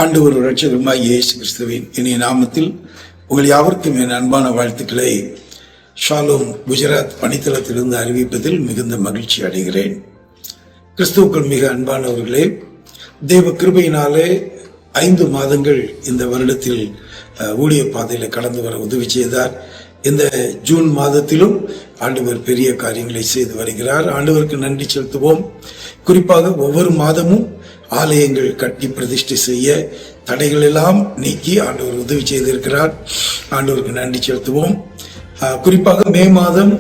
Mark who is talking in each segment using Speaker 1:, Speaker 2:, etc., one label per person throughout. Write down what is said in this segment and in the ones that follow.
Speaker 1: ஆண்டவர் இரட்சகருமாய் இயேசு கிறிஸ்துவின் இனிய நாமத்தில் உங்கள் யாவருக்கும் என் அன்பான வாழ்த்துக்களை ஷாலோம் குஜராத் பணித்தளத்திலிருந்து அறிவிப்பதில் மிகுந்த மகிழ்ச்சி அடைகிறேன். கிறிஸ்துவுக்குள் மிக அன்பானவர்களே, தேவ கிருபையினாலே 5 மாதங்கள் இந்த வருடத்தில் ஊழிய பாதையில் கடந்து வர உதவி செய்தார். இந்த ஜூன் மாதத்திலும் ஆண்டவர் பெரிய காரியங்களை செய்து வருகிறார். ஆண்டவருக்கு நன்றி செலுத்துவோம். குறிப்பாக ஒவ்வொரு மாதமும் ஆலயங்கள் கட்டி பிரதிஷ்டை செய்ய தடைகள் எல்லாம் நீக்கி ஆண்டவர் உதவி செய்திருக்கிறார். ஆண்டவருக்கு நன்றி செலுத்துவோம். குறிப்பாக மே மாதம்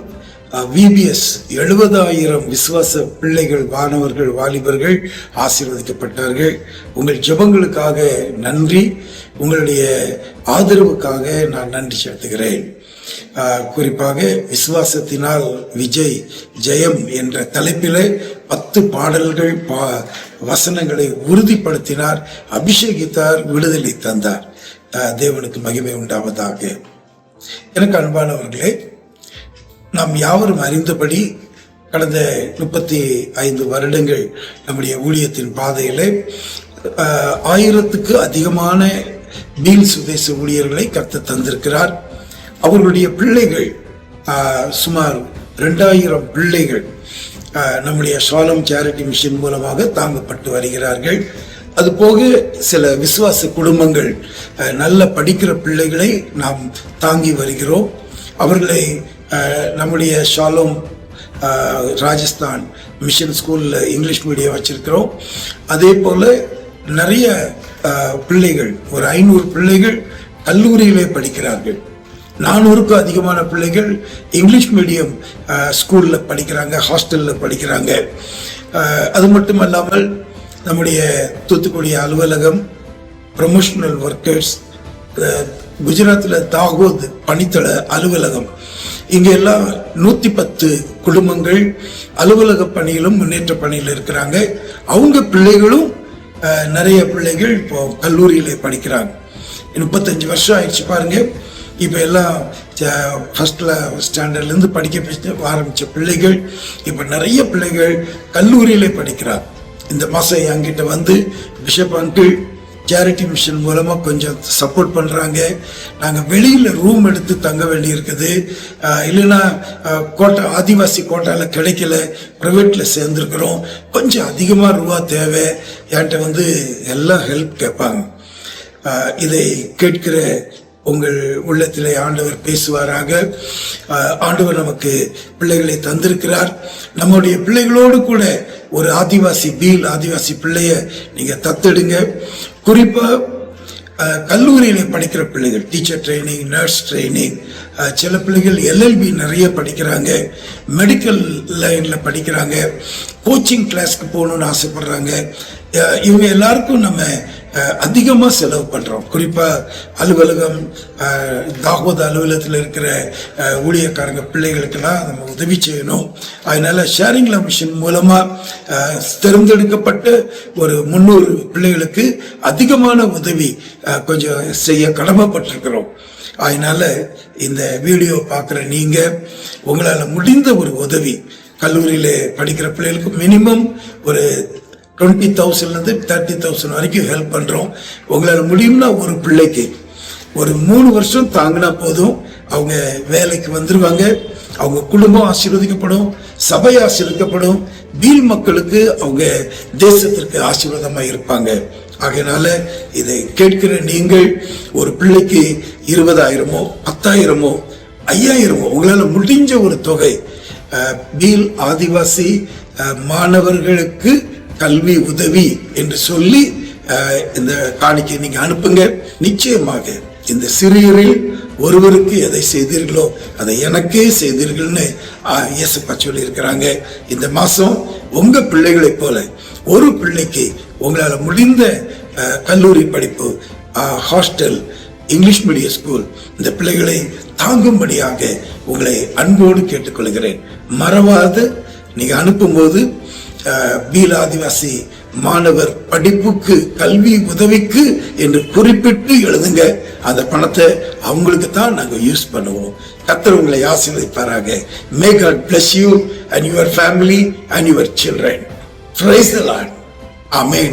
Speaker 1: VBS 70,000 விசுவாச பிள்ளைகள், மாணவர்கள், வாலிபர்கள் ஆசீர்வதிக்கப்பட்டார்கள். உங்கள் ஜெபங்களுக்காக நன்றி, உங்களுடைய ஆதரவுக்காக நான் நன்றி செலுத்துகிறேன். குறிப்பாக விசுவாசத்தினால் விஜய் ஜெயம் என்ற தலைப்பில் 10 பாடல்கள் வசனங்களை உறுதிப்படுத்தினார், அபிஷேகித்தார், விடுதலை தந்தார். தேவனுக்கு மகிமை உண்டாவதாக. எனக்கு அன்பானவர்களே, நாம் யாவரும் அறிந்தபடி கடந்த 35 வருடங்கள் நம்முடைய ஊழியத்தின் பாதையில 1000க்கு அதிகமான பீல் சுதேச ஊழியர்களை கர்த்தர் தந்திருக்கிறார். அவர்களுடைய பிள்ளைகள் சுமார் 2000 பிள்ளைகள் நம்முடைய ஷாலம் சேரிட்டி மிஷன் மூலமாக தாங்கப்பட்டு வருகிறார்கள். அதுபோக சில விசுவாச குடும்பங்கள் நல்ல படிக்கிற பிள்ளைகளை நாம் தாங்கி வருகிறோம். அவர்களை நம்முடைய ஷாலோம் ராஜஸ்தான் மிஷன் ஸ்கூலில் இங்கிலீஷ் மீடியம் வச்சிருக்கிறோம். அதே போல நிறைய பிள்ளைகள், ஒரு 500 பிள்ளைகள் கல்லூரியிலே படிக்கிறார்கள். 400க்கும் அதிகமான பிள்ளைகள் இங்கிலீஷ் மீடியம் ஸ்கூலில் படிக்கிறாங்க, ஹாஸ்டலில் படிக்கிறாங்க. அது மட்டும் அல்லாமல் நம்முடைய தூத்துக்குடி அலுவலகம், ப்ரொமோஷனல் ஒர்க்கர்ஸ், குஜராத்தில் தாகோத் பணித்தள அலுவலகம், இங்கே எல்லாம் 110 குடும்பங்கள் அலுவலக பணியிலும் முன்னேற்ற பணியில் இருக்கிறாங்க. அவங்க பிள்ளைகளும் நிறைய பிள்ளைகள் இப்போ கல்லூரியிலே படிக்கிறாங்க. 35 வருஷம் ஆயிடுச்சு பாருங்க. இப்போ எல்லாம் ஃபர்ஸ்ட்ல ஸ்டாண்டர்ட்லேருந்து படிக்க ஆரம்பித்த பிள்ளைகள் இப்போ நிறைய பிள்ளைகள் கல்லூரியிலே படிக்கிறாங்க. இந்த மாதம் என்கிட்ட வந்து பிஷப் அங்கிள் சேரிட்டி மிஷன் மூலமாக கொஞ்சம் சப்போர்ட் பண்ணுறாங்க. நாங்கள் வெளியில் ரூம் எடுத்து தங்க வேண்டி இருக்குது, இல்லைன்னா கோட்டா ஆதிவாசி கோட்டாவில் கிடைக்கல, ப்ரைவேட்டில் சேர்ந்துருக்குறோம், கொஞ்சம் அதிகமாக ரூபா தேவை, என்கிட்ட வந்து எல்லாம் ஹெல்ப் கேட்பாங்க. இதை கேட்கிற உங்கள் உள்ளத்திலே ஆண்டவர் பேசுவாராக. ஆண்டவர் நமக்கு பிள்ளைகளை தந்திருக்கிறார். நம்முடைய பிள்ளைகளோடு கூட ஒரு ஆதிவாசி பிள்ளைய நீங்க தத்தெடுங்க. குறிப்பா கல்லூரியில படிக்கிற பிள்ளைகள், டீச்சர் ட்ரைனிங், நர்ஸ் ட்ரைனிங், சில பிள்ளைகள் LLB நிறைய படிக்கிறாங்க, மெடிக்கல் லைன்ல படிக்கிறாங்க, கோச்சிங் கிளாஸ்க்கு போகணும்னு ஆசைப்படுறாங்க. இவங்க எல்லாருக்கும் நம்ம அதிகமாக செலவு பண்ணுறோம். குறிப்பாக அலுவலகம், தாகோத் அலுவலகத்தில் இருக்கிற ஊழியக்காரங்க பிள்ளைகளுக்கெல்லாம் நம்ம உதவி செய்யணும். அதனால ஷேரிங் லவ் மிஷன் மூலமாக தேர்ந்தெடுக்கப்பட்ட ஒரு 300 பிள்ளைகளுக்கு அதிகமான உதவி கொஞ்சம் செய்ய கடமைப்பட்டிருக்கிறோம். அதனால இந்த வீடியோ பார்க்குற நீங்கள் உங்களால் முடிந்த ஒரு உதவி, கல்லூரியில் படிக்கிற பிள்ளைகளுக்கு மினிமம் ஒரு 20,000 30,000 வரைக்கும் ஹெல்ப் பண்ணுறோம். உங்களால் முடியும்னா ஒரு பிள்ளைக்கு ஒரு 3 வருஷம் தாங்கினா போதும், அவங்க வேலைக்கு வந்துடுவாங்க, அவங்க குடும்பம் ஆசீர்வதிக்கப்படும், சபை ஆசீர்வதிக்கப்படும், பீல் மக்களுக்கு அவங்க தேசத்திற்கு ஆசீர்வாதமாக இருப்பாங்க. ஆகையினால இதை கேட்கிற நீங்கள் ஒரு பிள்ளைக்கு 20,000 10,000 5,000 உங்களால் முடிஞ்ச ஒரு தொகை பீல் ஆதிவாசி மாணவர்களுக்கு கல்வி உதவி என்று சொல்லி இந்த காணிக்கை நீங்க அனுப்புங்க. நிச்சயமாக இந்த சிறியரில் ஒருவருக்கு எதை செய்தீர்களோ அதை எனக்கே செய்தீர்கள்னு இயேசுப்பா சொல்லி இருக்கிறாங்க. இந்த மாசம் உங்க பிள்ளைகளை போல ஒரு பிள்ளைக்கு உங்களால் முடிந்த கல்லூரி படிப்பு, ஹாஸ்டல், இங்கிலீஷ் மீடியம் ஸ்கூல், இந்த பிள்ளைகளை தாங்கும்படியாக உங்களை அன்போடு கேட்டுக்கொள்கிறேன். மறவாது நீங்க அனுப்பும்போது பீல் ஆதிவாசி மாணவர் படிப்புக்கு, கல்வி உதவிக்கு என்று குறிப்பிட்டு எழுதுங்க. அந்த பணத்தை அவங்களுக்கு தான் நாங்கள் யூஸ் பண்ணுவோம். கர்த்தர் உங்களை ஆசீர்வதிப்பாராக. May God bless you and your family and your children. Praise the Lord. Amen.